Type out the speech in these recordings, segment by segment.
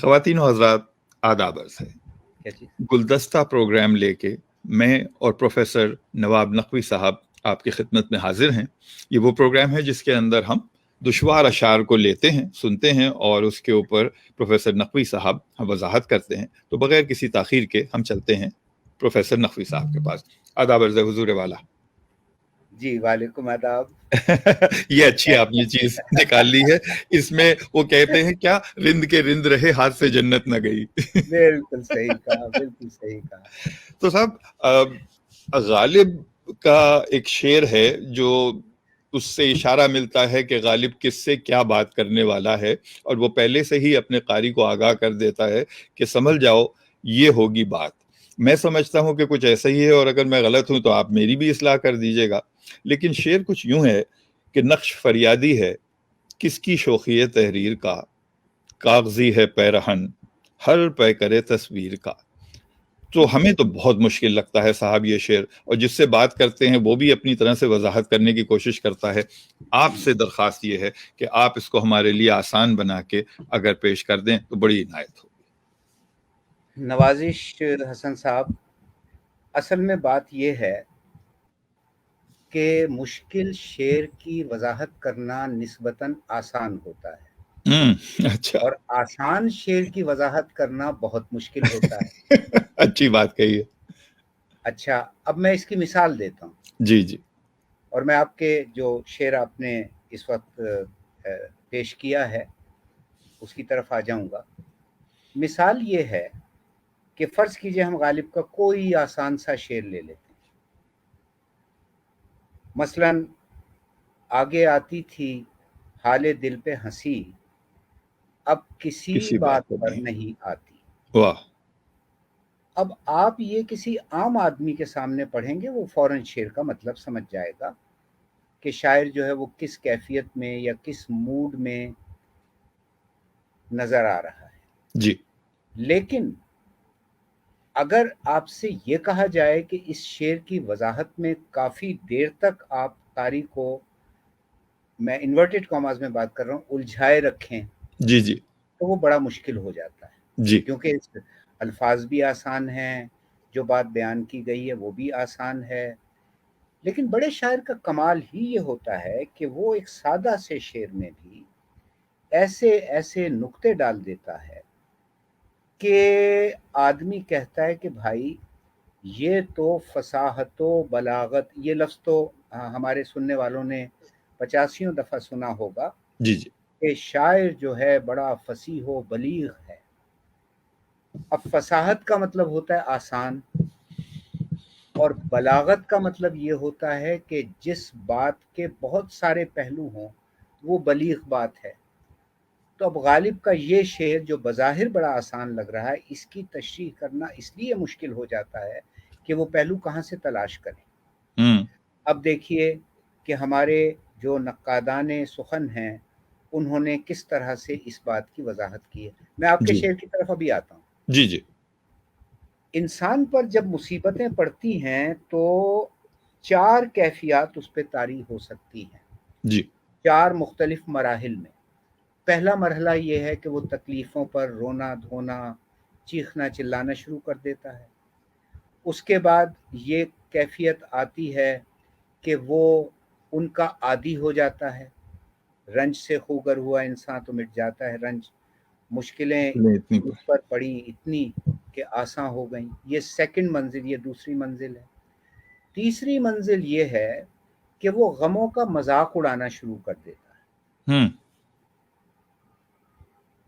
خواتین و حضرات، آداب عرض ہے۔ گلدستہ پروگرام لے کے میں اور پروفیسر نواب نقوی صاحب آپ کی خدمت میں حاضر ہیں۔ یہ وہ پروگرام ہے جس کے اندر ہم دشوار اشعار کو لیتے ہیں، سنتے ہیں اور اس کے اوپر پروفیسر نقوی صاحب ہم وضاحت کرتے ہیں۔ تو بغیر کسی تاخیر کے ہم چلتے ہیں پروفیسر نقوی صاحب کے پاس۔ آداب عرض ہے حضور والا۔ جی وعلیکم آداب۔ یہ اچھی آپ نے چیز نکال لی ہے، اس میں وہ کہتے ہیں کیا، رند کے رند رہے ہاتھ سے جنت نہ گئی۔ بالکل صحیح کہا، بالکل صحیح کہا۔ تو صاحب، غالب کا ایک شعر ہے جو اس سے اشارہ ملتا ہے کہ غالب کس سے کیا بات کرنے والا ہے، اور وہ پہلے سے ہی اپنے قاری کو آگاہ کر دیتا ہے کہ سنبھل جاؤ، یہ ہوگی بات۔ میں سمجھتا ہوں کہ کچھ ایسا ہی ہے، اور اگر میں غلط ہوں تو آپ میری بھی اصلاح کر دیجیے گا۔ لیکن شعر کچھ یوں ہے کہ نقش فریادی ہے کس کی شوخی تحریر کا، کاغذی ہے پیرہن ہر پے کرے تصویر کا۔ تو ہمیں تو بہت مشکل لگتا ہے صاحب یہ شعر، اور جس سے بات کرتے ہیں وہ بھی اپنی طرح سے وضاحت کرنے کی کوشش کرتا ہے۔ آپ سے درخواست یہ ہے کہ آپ اس کو ہمارے لیے آسان بنا کے اگر پیش کر دیں تو بڑی عنایت ہوگی۔ نوازش حسن صاحب، اصل میں بات یہ ہے کہ مشکل شعر کی وضاحت کرنا نسبتاً آسان ہوتا ہے، اچھا، اور آسان شعر کی وضاحت کرنا بہت مشکل ہوتا ہے۔ اچھی بات کہی ہے۔ اچھا، اب میں اس کی مثال دیتا ہوں۔ جی جی، اور میں آپ کے جو شعر آپ نے اس وقت پیش کیا ہے اس کی طرف آ جاؤں گا۔ مثال یہ ہے کہ فرض کیجئے ہم غالب کا کوئی آسان سا شعر لے لیتے ہیں، مثلاً آگے آتی تھی حال دل پہ ہنسی، اب کسی بات پر نہیں آتی۔ واہ! اب آپ یہ کسی عام آدمی کے سامنے پڑھیں گے، وہ فوراً شعر کا مطلب سمجھ جائے گا کہ شاعر جو ہے وہ کس کیفیت میں یا کس موڈ میں نظر آ رہا ہے۔ جی، لیکن اگر آپ سے یہ کہا جائے کہ اس شعر کی وضاحت میں کافی دیر تک آپ قاری کو، میں انورٹڈ کاماز میں بات کر رہا ہوں، الجھائے رکھیں، جی جی تو وہ بڑا مشکل ہو جاتا ہے۔ جی، کیونکہ الفاظ بھی آسان ہیں، جو بات بیان کی گئی ہے وہ بھی آسان ہے، لیکن بڑے شاعر کا کمال ہی یہ ہوتا ہے کہ وہ ایک سادہ سے شعر میں بھی ایسے ایسے نقطے ڈال دیتا ہے کہ آدمی کہتا ہے کہ بھائی یہ تو فصاحت و بلاغت، یہ لفظ تو ہمارے سننے والوں نے 85 دفعہ سنا ہوگا جی جی، کہ شاعر جو ہے بڑا فصیح و بلیغ ہے۔ اب فصاحت کا مطلب ہوتا ہے آسان، اور بلاغت کا مطلب یہ ہوتا ہے کہ جس بات کے بہت سارے پہلو ہوں وہ بلیغ بات ہے۔ تو اب غالب کا یہ شعر جو بظاہر بڑا آسان لگ رہا ہے، اس کی تشریح کرنا اس لیے مشکل ہو جاتا ہے کہ وہ پہلو کہاں سے تلاش کریں۔ اب دیکھیے کہ ہمارے جو نقادان سخن ہیں انہوں نے کس طرح سے اس بات کی وضاحت کی ہے۔ میں آپ کے شعر کی طرف ابھی آتا ہوں۔ جی جی، انسان پر جب مصیبتیں پڑتی ہیں تو 4 کیفیات اس پہ طاری ہو سکتی ہیں، جی، 4 مختلف مراحل میں۔ پہلا مرحلہ یہ ہے کہ وہ تکلیفوں پر رونا دھونا، چیخنا چلانا شروع کر دیتا ہے۔ اس کے بعد یہ کیفیت آتی ہے کہ وہ ان کا عادی ہو جاتا ہے۔ رنج سے خوگر ہوا انسان تو مٹ جاتا ہے رنج، مشکلیں اس پر پڑی اتنی کہ آساں ہو گئیں۔ یہ سیکنڈ منزل، یہ دوسری منزل ہے۔ تیسری منزل یہ ہے کہ وہ غموں کا مذاق اڑانا شروع کر دیتا ہے۔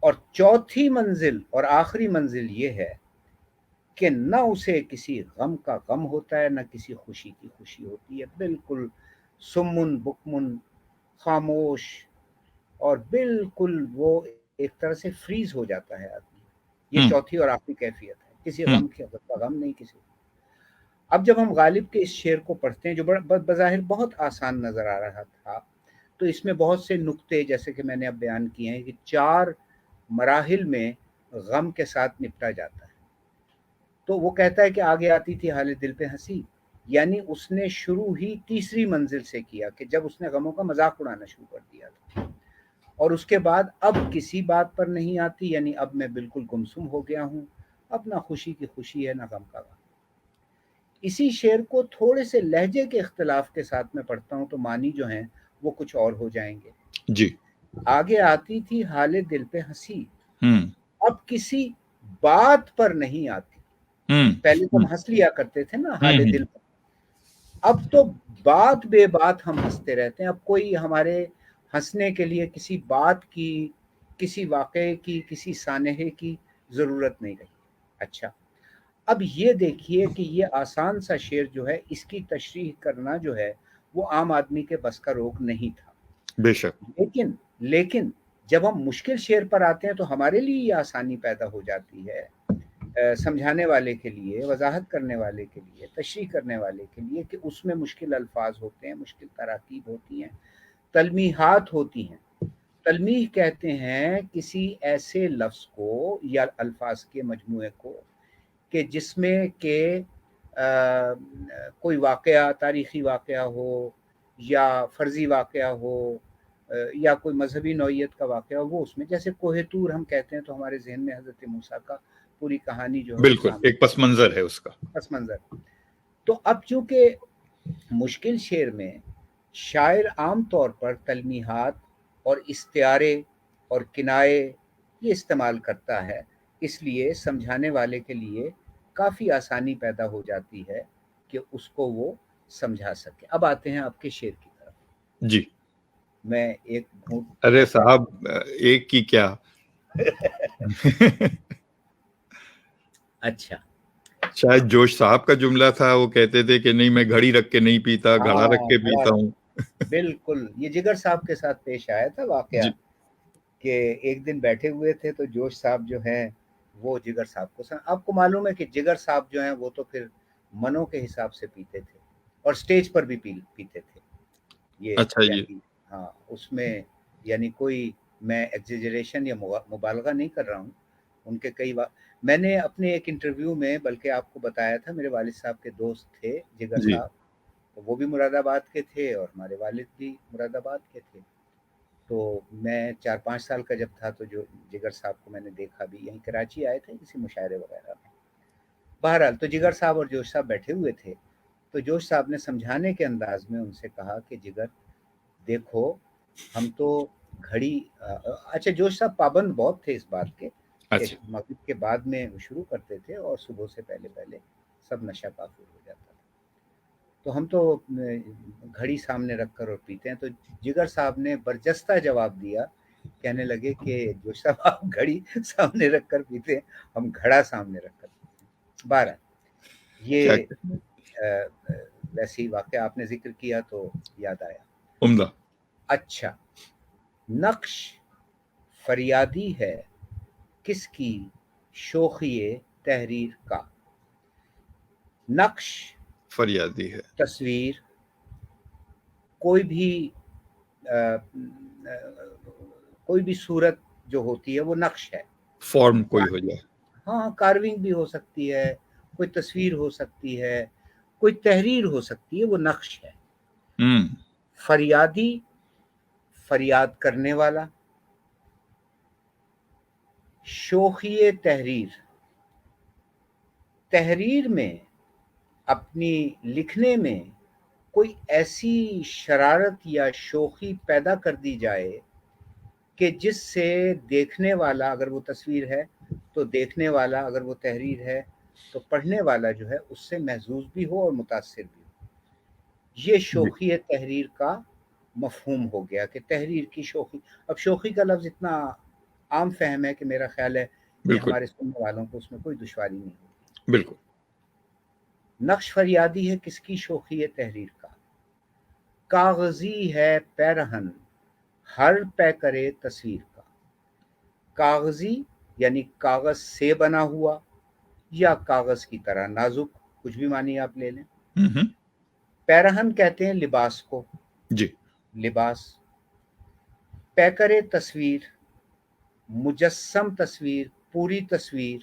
اور چوتھی منزل اور آخری منزل یہ ہے کہ نہ اسے کسی غم کا غم ہوتا ہے، نہ کسی خوشی کی خوشی ہوتی ہے، بالکل سمن بکمن، خاموش، اور بالکل وہ ایک طرح سے فریز ہو جاتا ہے آدمی۔ یہ چوتھی اور آخری کیفیت ہے، کسی غم کا غم نہیں کسی۔ اب جب ہم غالب کے اس شعر کو پڑھتے ہیں جو بظاہر بہت آسان نظر آ رہا تھا، تو اس میں بہت سے نقطے جیسے کہ میں نے اب بیان کیے ہیں کہ 4 مراحل میں غم کے ساتھ نپٹا جاتا ہے۔ تو وہ کہتا ہے کہ آگے آتی تھی حال دل پہ ہنسی، یعنی اس نے شروع ہی تیسری منزل سے کیا کہ جب اس نے غموں کا مذاق اڑانا شروع کر دیا تھا۔ اور اس کے بعد اب کسی بات پر نہیں آتی، یعنی اب میں بالکل گمسم ہو گیا ہوں، اب نہ خوشی کی خوشی ہے نہ غم کا غم۔ اسی شعر کو تھوڑے سے لہجے کے اختلاف کے ساتھ میں پڑھتا ہوں تو معنی جو ہیں وہ کچھ اور ہو جائیں گے۔ جی آگے آتی تھی حال دل پہ ہنسی، ہوں اب کسی بات پر نہیں آتی۔ ہوں پہلے تو ہم ہنس لیا کرتے تھے نا حال ہوں دل پر، اب تو بات بے بات ہم ہنستے رہتے ہیں، اب کوئی ہمارے ہنسنے کے لیے کسی بات کی، کسی واقعے کی، کسی سانحے کی ضرورت نہیں رہی۔ اچھا، اب یہ دیکھیے کہ یہ آسان سا شعر جو ہے اس کی تشریح کرنا جو ہے وہ عام آدمی کے بس کا روگ نہیں تھا، بے شک لیکن جب ہم مشکل شعر پر آتے ہیں تو ہمارے لیے یہ آسانی پیدا ہو جاتی ہے، سمجھانے والے کے لیے، وضاحت کرنے والے کے لیے، تشریح کرنے والے کے لیے، کہ اس میں مشکل الفاظ ہوتے ہیں، مشکل تراکیب ہوتی ہیں، تلمیحات ہوتی ہیں۔ تلمیح کہتے ہیں کسی ایسے لفظ کو یا الفاظ کے مجموعے کو کہ جس میں کہ کوئی واقعہ، تاریخی واقعہ ہو یا فرضی واقعہ ہو یا کوئی مذہبی نوعیت کا واقعہ ہو، وہ اس میں، جیسے کوہ طور ہم کہتے ہیں تو ہمارے ذہن میں حضرت موسیٰ کا پوری کہانی جو ہے وہ بالکل سامنے، ایک پس منظر ہے اس کا۔ پس منظر۔ تو اب چونکہ مشکل شعر میں شاعر عام طور پر تلمیحات اور استعارے اور کنائے یہ استعمال کرتا ہے، اس لیے سمجھانے والے کے لیے کافی آسانی پیدا ہو جاتی ہے کہ اس کو وہ سمجھا سکے۔ اب آتے ہیں آپ کے شعر کی طرف۔ جی میں ایک گھونٹ ارے ایسا صاحب ایک کی کیا اچھا، شاید جوش صاحب کا جملہ تھا، وہ کہتے تھے کہ نہیں میں گھڑی رکھ کے نہیں پیتا، گھڑا رکھ ہاں کے بڑا، پیتا ہوں۔ بالکل یہ جگر صاحب کے ساتھ پیش آیا تھا واقعہ جی کہ ایک دن بیٹھے ہوئے تھے تو جوش صاحب جو ہیں وہ جگر صاحب کو آپ کو معلوم ہے کہ جگر صاحب جو ہیں وہ تو پھر منوں کے حساب سے پیتے تھے اور سٹیج پر بھی پیتے تھے، یہ اچھا جی یعنی ہاں اس میں یعنی کوئی میں ایگزیجریشن یا مبالغہ نہیں کر رہا ہوں، ان کے میں نے اپنے ایک انٹرویو میں بلکہ آپ کو بتایا تھا، میرے والد صاحب کے دوست تھے جگر جی صاحب، وہ بھی مراد آباد کے تھے اور ہمارے والد بھی مراد آباد کے تھے، تو میں 4-5 سال کا جب تھا تو جو جگر صاحب کو میں نے دیکھا بھی، یہیں کراچی آئے تھے کسی مشاعرے وغیرہ میں۔ بہرحال تو جگر صاحب اور جوش صاحب بیٹھے ہوئے تھے تو جوش صاحب نے سمجھانے کے انداز میں ان سے کہا کہ جگر دیکھو ہم تو گھڑی، اچھا جوش صاحب پابند بہت تھے اس بات کے کہ اچھا مغرب کے بعد میں شروع کرتے تھے اور صبح سے پہلے پہلے سب نشہ کافور ہو جاتا تھا، تو ہم تو گھڑی سامنے رکھ کر اور پیتے ہیں۔ تو جگر صاحب نے برجستہ جواب دیا، کہنے لگے کہ جوش صاحب آپ گھڑی سامنے رکھ کر پیتے ہیں، ہم گھڑا سامنے رکھ کر پیتے ہیں۔ بارہ کیا یہ ویسی واقعہ آپ نے ذکر کیا تو یاد آیا۔ عمدہ۔ اچھا، نقش فریادی ہے کس کی شوخی تحریر کا، نقش فریادی ہے، تصویر، کوئی بھی کوئی بھی صورت جو ہوتی ہے وہ نقش ہے، فارم کوئی ہو جائے۔ ہاں کارونگ بھی ہو سکتی ہے، کوئی تصویر ہو سکتی ہے، کوئی تحریر ہو سکتی ہے، وہ نقش ہے۔ ہوں فریادی، فریاد کرنے والا، شوخی تحریر، تحریر میں اپنی لکھنے میں کوئی ایسی شرارت یا شوخی پیدا کر دی جائے کہ جس سے دیکھنے والا، اگر وہ تصویر ہے تو دیکھنے والا، اگر وہ تحریر ہے تو پڑھنے والا جو ہے اس سے محظوظ بھی ہو اور متاثر بھی ہو۔ یہ جی شوخی تحریر کا مفہوم ہو گیا کہ تحریر کی شوخی۔ اب شوخی کا لفظ اتنا عام فہم ہے کہ میرا خیال ہے کہ بالکل ہمارے سننے والوں کو اس میں کوئی دشواری نہیں ہوگی۔ بالکل۔ نقش فریادی ہے کس کی شوخی تحریر کا، کاغذی ہے پیرہن ہر پے کرے تصویر کا، کاغذی یعنی کاغذ سے بنا ہوا یا کاغذ کی طرح نازک، کچھ بھی معنی آپ لے لیں۔ ہوں پیرہن کہتے ہیں لباس کو، جی لباس، پیکرے تصویر، مجسم تصویر، پوری تصویر،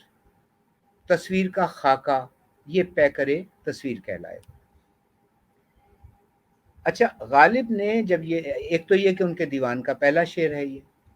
تصویر کا خاکہ، یہ پیکرے تصویر کہلائے۔ اچھا، غالب نے جب یہ، ایک تو یہ کہ ان کے دیوان کا پہلا شعر ہے یہ،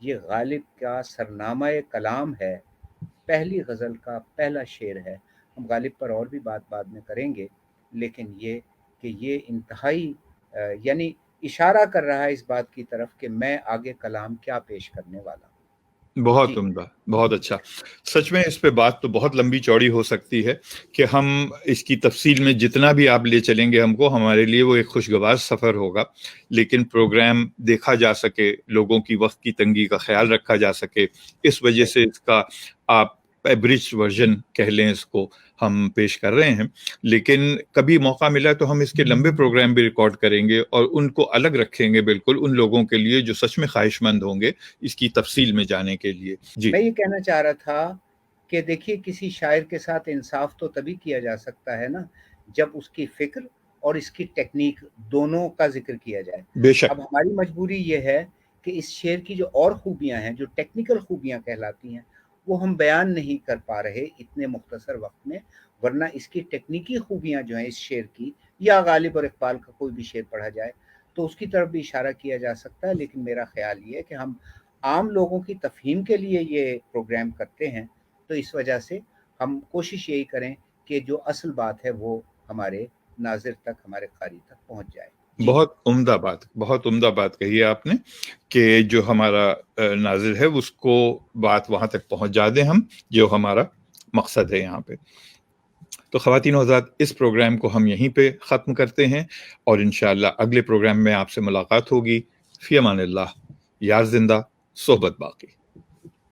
یہ غالب کا سرنامہ کلام ہے، پہلی غزل کا پہلا شعر ہے۔ ہم غالب پر اور بھی بات میں کریں گے، لیکن یہ کہ یہ انتہائی یعنی اشارہ کر رہا ہے اس بات کی طرف کہ میں آگے کلام کیا پیش کرنے والا ہوں۔ بہت جی عمدہ، بہت اچھا۔ سچ میں اس پہ بات تو بہت لمبی چوڑی ہو سکتی ہے کہ ہم اس کی تفصیل میں جتنا بھی آپ لے چلیں گے ہم کو، ہمارے لیے وہ ایک خوشگوار سفر ہوگا، لیکن پروگرام دیکھا جا سکے، لوگوں کی وقت کی تنگی کا خیال رکھا جا سکے، اس وجہ سے اس کا آپ ایبریج ورژن کہہ لیں اس کو، ہم پیش کر رہے ہیں۔ لیکن کبھی موقع ملا تو ہم اس کے لمبے پروگرام بھی ریکارڈ کریں گے اور ان کو الگ رکھیں گے بالکل ان لوگوں کے لیے جو سچ میں خواہش مند ہوں گے اس کی تفصیل میں جانے کے لیے۔ جی میں یہ کہنا چاہ رہا تھا کہ دیکھیے کسی شاعر کے ساتھ انصاف تو تبھی کیا جا سکتا ہے نا جب اس کی فکر اور اس کی ٹیکنیک دونوں کا ذکر کیا جائے۔ بے شک، اب ہماری مجبوری یہ ہے کہ اس شعر کی جو اور خوبیاں ہیں، جو ٹیکنیکل خوبیاں کہلاتی ہیں، وہ ہم بیان نہیں کر پا رہے اتنے مختصر وقت میں، ورنہ اس کی ٹیکنیکی خوبیاں جو ہیں اس شعر کی، یا غالب اور اقبال کا کوئی بھی شعر پڑھا جائے تو اس کی طرف بھی اشارہ کیا جا سکتا ہے۔ لیکن میرا خیال یہ ہے کہ ہم عام لوگوں کی تفہیم کے لیے یہ پروگرام کرتے ہیں، تو اس وجہ سے ہم کوشش یہی کریں کہ جو اصل بات ہے وہ ہمارے ناظر تک، ہمارے قاری تک پہنچ جائے۔ جی بہت عمدہ بات کہی ہے آپ نے کہ جو ہمارا ناظر ہے اس کو بات وہاں تک پہنچ جا دیں ہم، جو ہمارا مقصد ہے یہاں پہ۔ تو خواتین و حضرات، اس پروگرام کو ہم یہیں پہ ختم کرتے ہیں اور انشاءاللہ اگلے پروگرام میں آپ سے ملاقات ہوگی۔ فی امان اللہ، یار زندہ، صحبت باقی۔